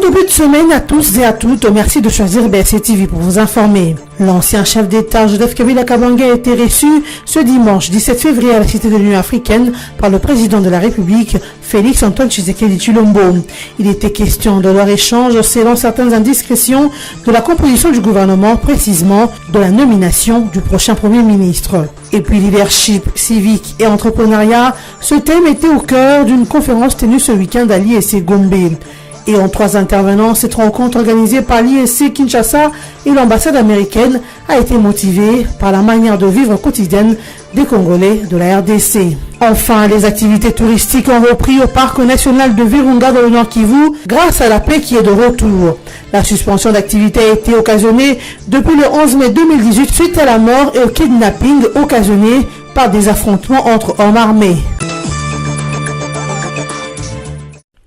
Bon début de semaine à tous et à toutes. Merci de choisir BSC TV pour vous informer. L'ancien chef d'État Joseph Kabila Kabange a été reçu ce dimanche 17 février à la Cité de l'Union africaine par le président de la République, Félix Antoine Tshisekedi Tshilombo. Il était question de leur échange selon certaines indiscrétions de la composition du gouvernement, précisément de la nomination du prochain Premier ministre. Et puis leadership, civique et entrepreneuriat, ce thème était au cœur d'une conférence tenue ce week-end à l'IEC Gombe. Et en 3 intervenants, cette rencontre organisée par l'IEC Kinshasa et l'ambassade américaine a été motivée par la manière de vivre quotidienne des Congolais de la RDC. Enfin, les activités touristiques ont repris au parc national de Virunga dans le Nord Kivu grâce à la paix qui est de retour. La suspension d'activité a été occasionnée depuis le 11 mai 2018 suite à la mort et au kidnapping occasionné par des affrontements entre hommes armés.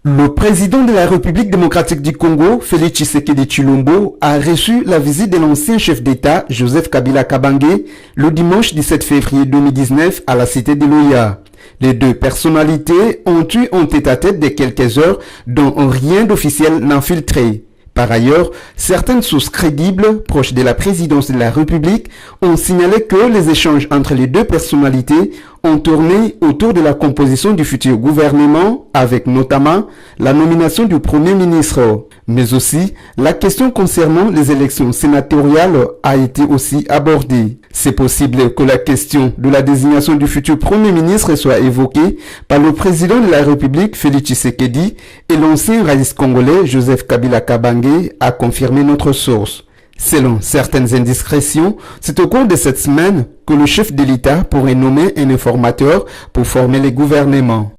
Le président de la République démocratique du Congo, Félix Tshisekedi Tshilombo, a reçu la visite de l'ancien chef d'État, Joseph Kabila Kabange, le dimanche 17 février 2019 à la cité de Loya. Les deux personnalités ont eu un tête-à-tête de quelques heures dont rien d'officiel n'a filtré. Par ailleurs, certaines sources crédibles, proches de la présidence de la République, ont signalé que les échanges entre les deux personnalités ont tourné autour de la composition du futur gouvernement, avec notamment la nomination du Premier ministre. Mais aussi, la question concernant les élections sénatoriales a été aussi abordée. C'est possible que la question de la désignation du futur Premier ministre soit évoquée par le président de la République, Félix Tshisekedi, et l'ancien raïs congolais, Joseph Kabila Kabange, a confirmé notre source. Selon certaines indiscrétions, c'est au cours de cette semaine que le chef de l'État pourrait nommer un informateur pour former les gouvernements.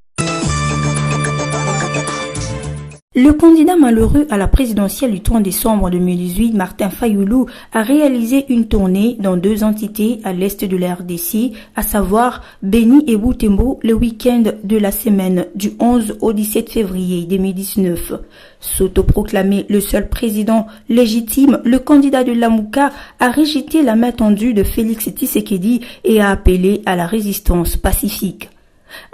Le candidat malheureux à la présidentielle du 30 décembre 2018, Martin Fayulu, a réalisé une tournée dans 2 entités à l'est de la RDC, à savoir Beni et Butembo, le week-end de la semaine du 11 au 17 février 2019. S'autoproclamé le seul président légitime, le candidat de Lamuka a rejeté la main tendue de Félix Tshisekedi et a appelé à la résistance pacifique.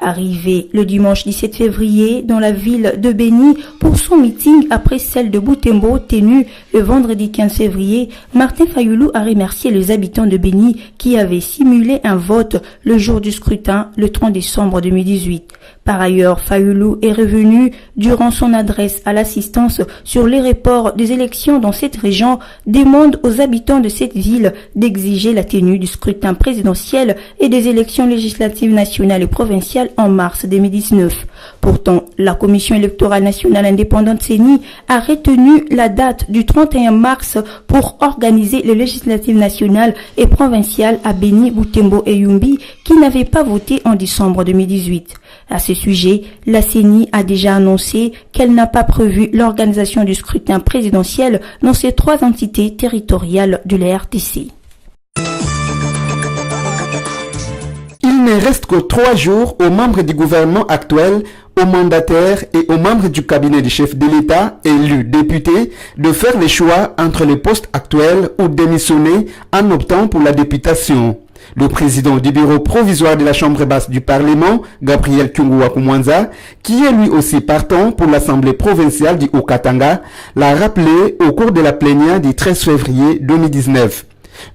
Arrivé le dimanche 17 février dans la ville de Beni pour son meeting après celle de Butembo tenu le vendredi 15 février, Martin Fayulu a remercié les habitants de Beni qui avaient simulé un vote le jour du scrutin le 30 décembre 2018. Par ailleurs, Fayulu est revenu durant son adresse à l'assistance sur les reports des élections dans cette région, demande aux habitants de cette ville d'exiger la tenue du scrutin présidentiel et des élections législatives nationales et provinciales en mars 2019. Pourtant, la Commission électorale nationale indépendante CENI a retenu la date du 31 mars pour organiser les législatives nationales et provinciales à Beni, Butembo et Yumbi qui n'avaient pas voté en décembre 2018. À ce sujet, la CENI a déjà annoncé qu'elle n'a pas prévu l'organisation du scrutin présidentiel dans ces 3 entités territoriales de la RDC. Il ne reste que 3 jours aux membres du gouvernement actuel, aux mandataires et aux membres du cabinet du chef de l'État élus députés de faire les choix entre les postes actuels ou démissionner en optant pour la députation. Le président du bureau provisoire de la Chambre basse du Parlement, Gabriel Kyungu-Wakumwanza, qui est lui aussi partant pour l'Assemblée provinciale du Haut-Katanga, l'a rappelé au cours de la plénière du 13 février 2019.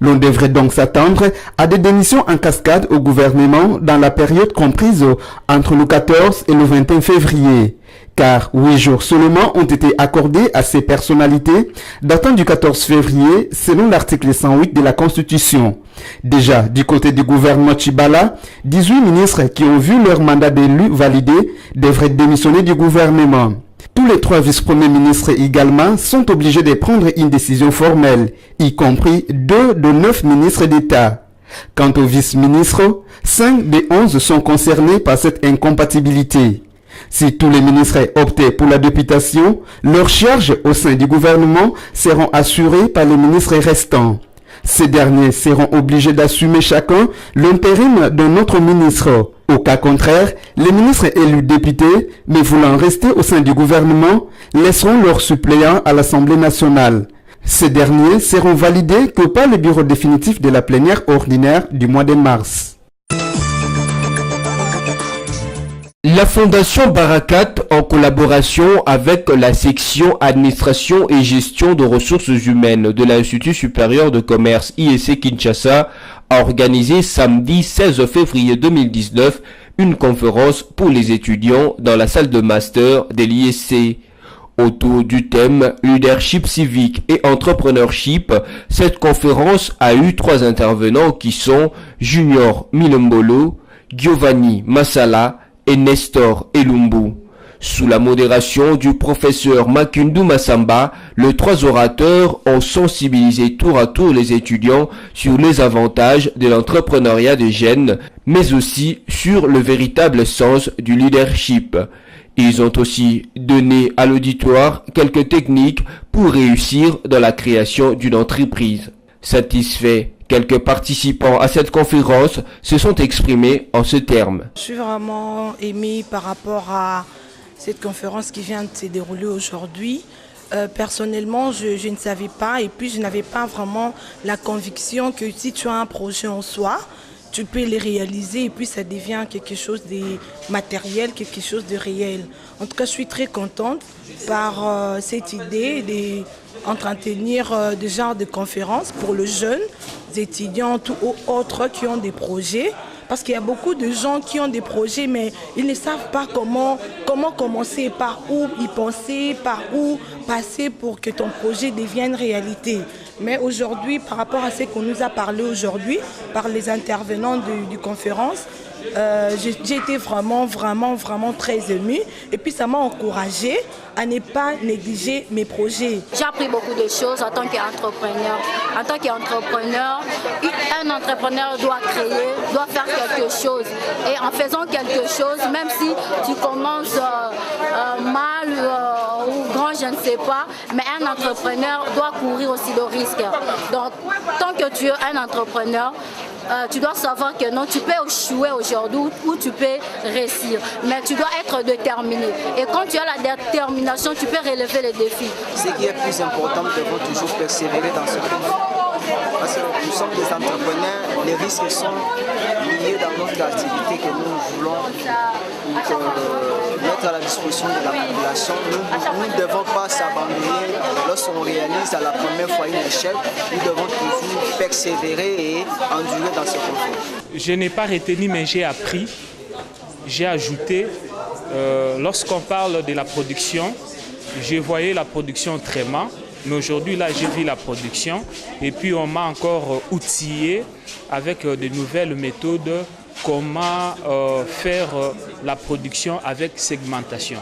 L'on devrait donc s'attendre à des démissions en cascade au gouvernement dans la période comprise entre le 14 et le 21 février. Car 8 jours seulement ont été accordés à ces personnalités datant du 14 février selon l'article 108 de la Constitution. Déjà, du côté du gouvernement Tshibala, 18 ministres qui ont vu leur mandat d'élu validé devraient démissionner du gouvernement. Tous les 3 vice-premiers ministres également sont obligés de prendre une décision formelle, y compris 2 de 9 ministres d'État. Quant aux vice-ministres, 5 des 11 sont concernés par cette incompatibilité. Si tous les ministres optaient pour la députation, leurs charges au sein du gouvernement seront assurées par les ministres restants. Ces derniers seront obligés d'assumer chacun l'intérim d'un autre ministre. Au cas contraire, les ministres élus députés, mais voulant rester au sein du gouvernement, laisseront leurs suppléants à l'Assemblée nationale. Ces derniers seront validés que par le bureau définitif de la plénière ordinaire du mois de mars. La Fondation Barakat, en collaboration avec la section Administration et Gestion de ressources humaines de l'Institut supérieur de commerce IEC Kinshasa, a organisé samedi 16 février 2019 une conférence pour les étudiants dans la salle de master de l'IEC. Autour du thème Leadership civique et Entrepreneurship, cette conférence a eu 3 intervenants qui sont Junior Milembolo, Giovanni Masala et Nestor Elumbu. Sous la modération du professeur Makundu Massamba, les 3 orateurs ont sensibilisé tour à tour les étudiants sur les avantages de l'entrepreneuriat des jeunes, mais aussi sur le véritable sens du leadership. Ils ont aussi donné à l'auditoire quelques techniques pour réussir dans la création d'une entreprise. Satisfaits, quelques participants à cette conférence se sont exprimés en ces termes. Je suis vraiment émue par rapport à cette conférence qui vient de se dérouler aujourd'hui. Personnellement, je ne savais pas et puis je n'avais pas vraiment la conviction que si tu as un projet en soi, tu peux les réaliser et puis ça devient quelque chose de matériel, quelque chose de réel. En tout cas, je suis très contente par cette idée d'entretenir des genres de conférences pour les jeunes étudiants ou autres qui ont des projets. Parce qu'il y a beaucoup de gens qui ont des projets, mais ils ne savent pas comment commencer, par où y penser, par où passer pour que ton projet devienne réalité. Mais aujourd'hui, par rapport à ce qu'on nous a parlé aujourd'hui, par les intervenants du conférence, j'ai été vraiment très émue. Et puis ça m'a encouragée à ne pas négliger mes projets. J'ai appris beaucoup de choses en tant qu'entrepreneur. En tant qu'entrepreneur, un entrepreneur doit créer, doit faire quelque chose. Et en faisant quelque chose, même si tu commences mal ou grand, je ne sais pas, mais un entrepreneur doit courir aussi de risques. Donc, tant que tu es un entrepreneur, tu dois savoir que non, tu peux échouer aujourd'hui ou tu peux réussir, mais tu dois être déterminé. Et quand tu as la détermination, tu peux relever les défis. Ce qui est plus important, nous devons toujours persévérer dans ce domaine. Parce que nous sommes des entrepreneurs, les risques sont liés dans notre activité que nous voulons mettre à la disposition de la population. Nous ne devons pas s'abandonner lorsqu'on réalise à la première fois une échec. Nous devons toujours persévérer et endurer dans ce conflit. Je n'ai pas retenu, mais j'ai appris, j'ai ajouté. Lorsqu'on parle de la production, je voyais la production autrement. Mais aujourd'hui, là, j'ai vu la production et puis on m'a encore outillé avec de nouvelles méthodes, comment faire la production avec segmentation.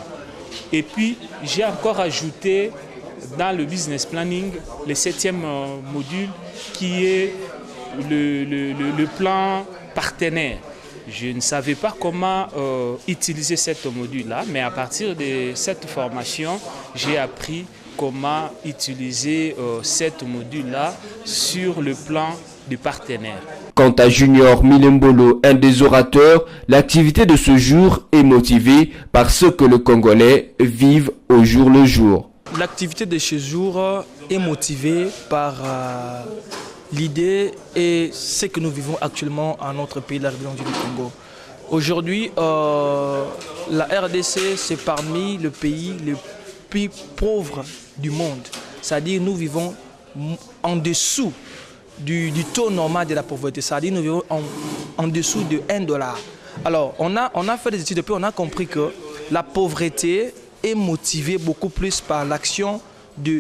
Et puis, j'ai encore ajouté dans le business planning le 7e module qui est le plan partenaire. Je ne savais pas comment utiliser ce module-là, mais à partir de cette formation, j'ai appris comment utiliser cette module-là sur le plan des partenaires. Quant à Junior Milembolo, un des orateurs, l'activité de ce jour est motivée par ce que les Congolais vivent au jour le jour. L'activité de ce jour est motivée par l'idée et ce que nous vivons actuellement en notre pays, la République du Congo. Aujourd'hui, la RDC, c'est parmi les pays les plus pauvres du monde. C'est-à-dire nous vivons en dessous du taux normal de la pauvreté. C'est-à-dire nous vivons en dessous de $1. Alors, on a fait des études et puis on a compris que la pauvreté est motivée beaucoup plus par l'action de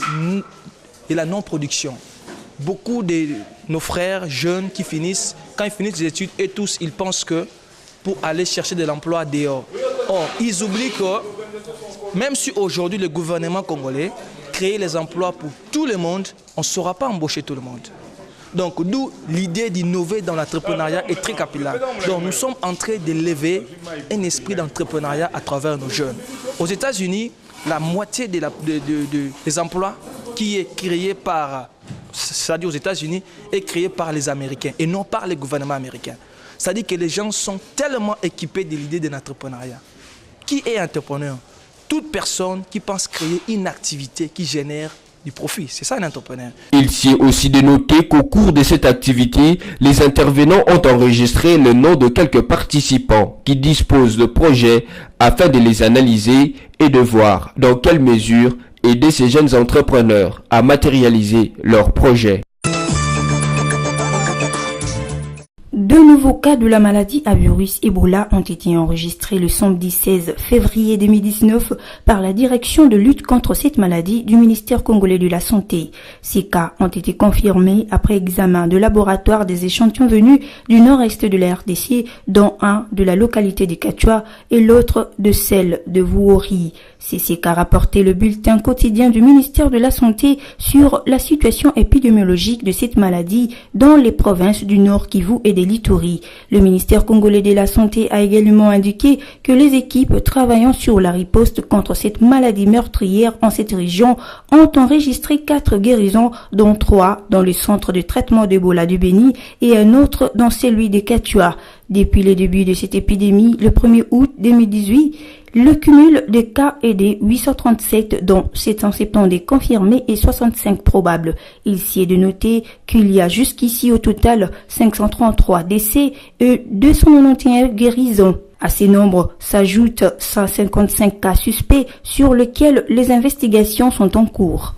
la non-production. Beaucoup de nos frères jeunes qui finissent, quand ils finissent des études et tous, ils pensent que pour aller chercher de l'emploi dehors. Or, ils oublient que même si aujourd'hui le gouvernement congolais crée les emplois pour tout le monde, on ne saura pas embaucher tout le monde. Donc, d'où l'idée d'innover dans l'entrepreneuriat est très capillaire. Donc, nous sommes en train d'élever un esprit d'entrepreneuriat à travers nos jeunes. Aux États-Unis, la moitié des emplois qui est créé par, c'est-à-dire aux États-Unis, est créé par les Américains et non par les gouvernements américains. C'est-à-dire que les gens sont tellement équipés de l'idée de l'entrepreneuriat. Qui est entrepreneur? Toute personne qui pense créer une activité qui génère du profit. C'est ça un entrepreneur. Il s'y est aussi de noter qu'au cours de cette activité, les intervenants ont enregistré le nom de quelques participants qui disposent de projets afin de les analyser et de voir dans quelle mesure aider ces jeunes entrepreneurs à matérialiser leurs projets. Deux nouveaux cas de la maladie à virus Ebola ont été enregistrés le samedi 16 février 2019 par la direction de lutte contre cette maladie du ministère congolais de la Santé. Ces cas ont été confirmés après examen de laboratoire des échantillons venus du nord-est de la RDC, dont un de la localité de Kachwa et l'autre de celle de Vuori. CCK a rapporté le bulletin quotidien du ministère de la Santé sur la situation épidémiologique de cette maladie dans les provinces du Nord Kivu et des Lituri. Le ministère congolais de la Santé a également indiqué que les équipes travaillant sur la riposte contre cette maladie meurtrière en cette région ont enregistré 4 guérisons, dont 3 dans le centre de traitement d'Ebola du Béni et un autre dans celui de Kachwa. Depuis le début de cette épidémie, le 1er août 2018, le cumul des cas est de 837, dont 770 confirmés et 65 probables. Il s'y est de noter qu'il y a jusqu'ici au total 533 décès et 291 guérisons. À ces nombres s'ajoutent 155 cas suspects sur lesquels les investigations sont en cours.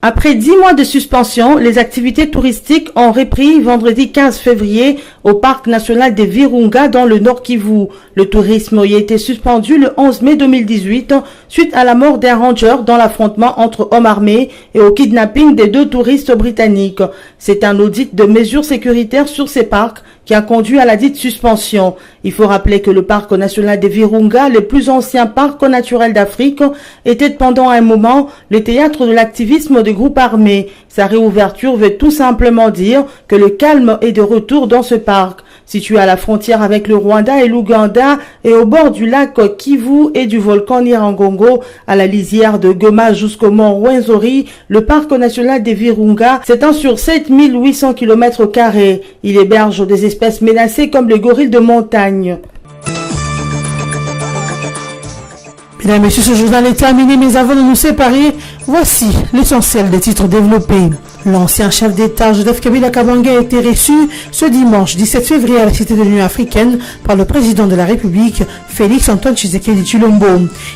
Après 10 mois de suspension, les activités touristiques ont repris vendredi 15 février au parc national des Virunga dans le Nord Kivu. Le tourisme y a été suspendu le 11 mai 2018 suite à la mort d'un ranger dans l'affrontement entre hommes armés et au kidnapping des 2 touristes britanniques. C'est un audit de mesures sécuritaires sur ces parcs qui a conduit à la dite suspension. Il faut rappeler que le parc national des Virunga, le plus ancien parc naturel d'Afrique, était pendant un moment le théâtre de l'activisme de groupes armés. Sa réouverture veut tout simplement dire que le calme est de retour dans ce parc. Situé à la frontière avec le Rwanda et l'Ouganda et au bord du lac Kivu et du volcan Nyiragongo, à la lisière de Goma jusqu'au mont Rwenzori, le parc national des Virunga s'étend sur 7800 km². Il héberge des espèces menacées comme le gorille de montagne. Mesdames et messieurs, ce journal est terminé, mais avant de nous séparer, voici l'essentiel des titres développés. L'ancien chef d'État Joseph Kabila Kabange a été reçu ce dimanche 17 février à la Cité de l'Union africaine par le président de la République, Félix Antoine Tshisekedi Tshilombo.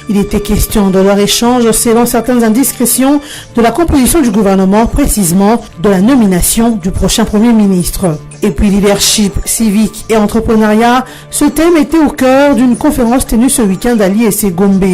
Il était question de leur échange selon certaines indiscrétions de la composition du gouvernement, précisément de la nomination du prochain Premier ministre. Et puis leadership, civique et entrepreneuriat, ce thème était au cœur d'une conférence tenue ce week-end à l'IEC Gombe.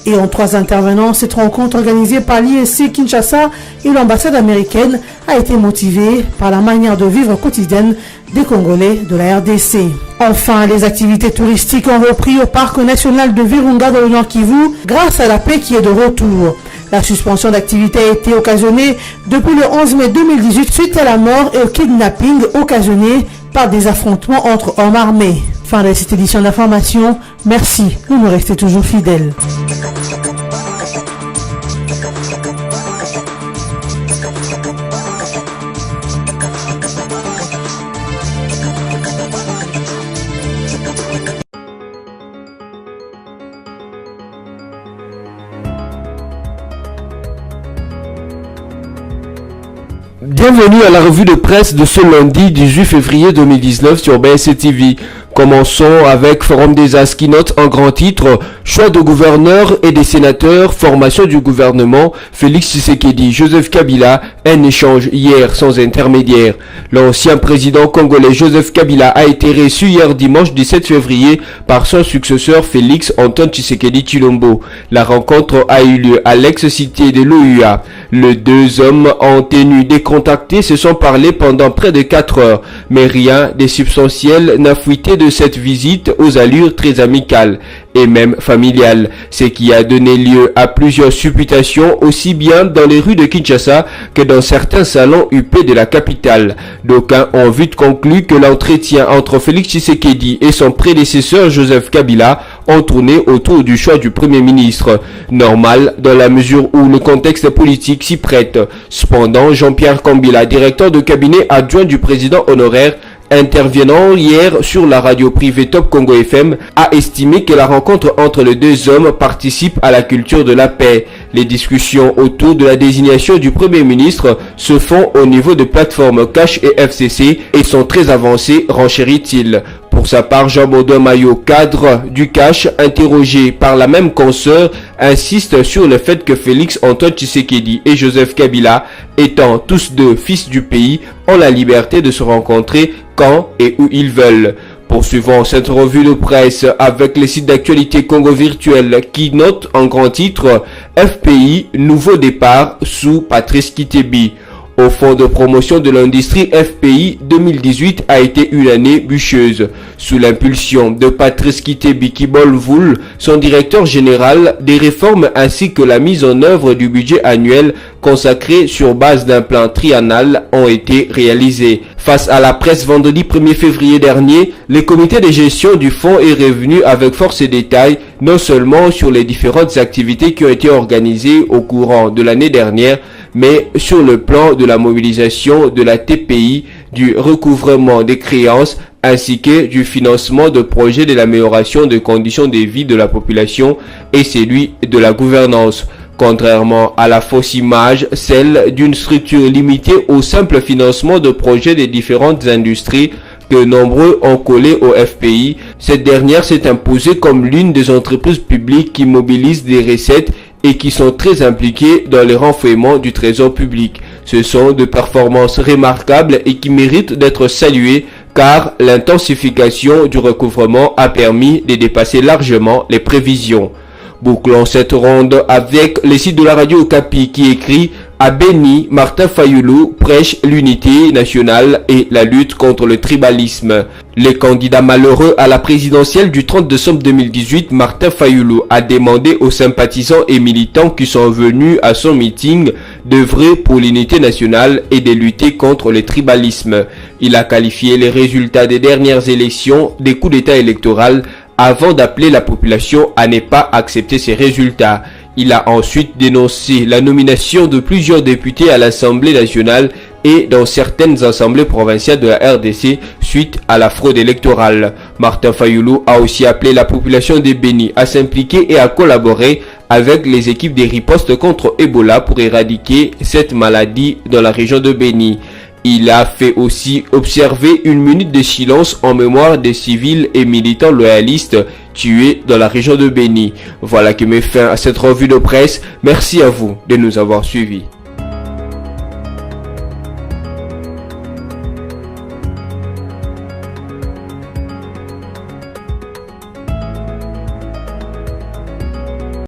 Et en 3 intervenants, cette rencontre organisée par l'IEC Kinshasa et l'ambassade américaine a été motivée par la manière de vivre quotidienne des Congolais de la RDC. Enfin, les activités touristiques ont repris au parc national de Virunga dans le Nord Kivu grâce à la paix qui est de retour. La suspension d'activité a été occasionnée depuis le 11 mai 2018 suite à la mort et au kidnapping occasionné par des affrontements entre hommes armés. Fin de cette édition d'information. Merci de nous rester toujours fidèles. Bienvenue à la revue de presse de ce lundi 18 février 2019 sur BSC TV. Commençons avec Forum des As qui note en grand titre « Choix de gouverneurs et des sénateurs, formation du gouvernement, Félix Tshisekedi, Joseph Kabila, un échange hier sans intermédiaire ». L'ancien président congolais Joseph Kabila a été reçu hier dimanche 17 février par son successeur Félix Antoine Tshisekedi Tshilombo. La rencontre a eu lieu à l'ex-cité de l'OUA. Les 2 hommes ont tenu des contacts et se sont parlé pendant près de 4 heures, mais rien de substantiel n'a fuité de cette visite aux allures très amicales et même familiales, ce qui a donné lieu à plusieurs supputations aussi bien dans les rues de Kinshasa que dans certains salons huppés de la capitale. D'aucuns ont vite conclu que l'entretien entre Félix Tshisekedi et son prédécesseur Joseph Kabila ont tourné autour du choix du Premier ministre. Normal dans la mesure où le contexte politique s'y prête. Cependant, Jean-Pierre Kambila, directeur de cabinet adjoint du président honoraire, intervenant hier sur la radio privée Top Congo FM, a estimé que la rencontre entre les deux hommes participe à la culture de la paix. Les discussions autour de la désignation du Premier ministre se font au niveau de plateformes Cash et FCC et sont très avancées, renchérit-il. Pour sa part, Jean-Baudouin Maillot, cadre du Cash, interrogé par la même consoeur, insiste sur le fait que Félix Antoine Tshisekedi et Joseph Kabila, étant tous deux fils du pays, ont la liberté de se rencontrer quand et où ils veulent. Poursuivons cette revue de presse avec les sites d'actualité Congo Virtuel qui notent en grand titre FPI, nouveau départ sous Patrice Kitebi. Au Fonds de promotion de l'industrie FPI, 2018 a été une année bûcheuse. Sous l'impulsion de Patrice Kitebi Kibolvoul, son directeur général, des réformes ainsi que la mise en œuvre du budget annuel consacré sur base d'un plan triennal ont été réalisés. Face à la presse vendredi 1er février dernier, le comité de gestion du fonds est revenu avec force et détails, non seulement sur les différentes activités qui ont été organisées au courant de l'année dernière, mais sur le plan de la mobilisation de la TPI, du recouvrement des créances, ainsi que du financement de projets de l'amélioration des conditions de vie de la population et celui de la gouvernance. Contrairement à la fausse image, celle d'une structure limitée au simple financement de projets des différentes industries que nombreux ont collé au FPI, cette dernière s'est imposée comme l'une des entreprises publiques qui mobilisent des recettes et qui sont très impliqués dans le renflouement du trésor public. Ce sont de performances remarquables et qui méritent d'être saluées car l'intensification du recouvrement a permis de dépasser largement les prévisions. Bouclons cette ronde avec les sites de la radio Okapi qui écrit à Béni, Martin Fayoulou prêche l'unité nationale et la lutte contre le tribalisme. Le candidat malheureux à la présidentielle du 30 décembre 2018, Martin Fayoulou, a demandé aux sympathisants et militants qui sont venus à son meeting d'œuvrer pour l'unité nationale et de lutter contre le tribalisme. Il a qualifié les résultats des dernières élections des coups d'État électoral avant d'appeler la population à ne pas accepter ces résultats. Il a ensuite dénoncé la nomination de plusieurs députés à l'Assemblée nationale et dans certaines assemblées provinciales de la RDC suite à la fraude électorale. Martin Fayoulou a aussi appelé la population de Béni à s'impliquer et à collaborer avec les équipes des ripostes contre Ebola pour éradiquer cette maladie dans la région de Béni. Il a fait aussi observer une minute de silence en mémoire des civils et militants loyalistes tués dans la région de Béni. Voilà qui met fin à cette revue de presse. Merci à vous de nous avoir suivis.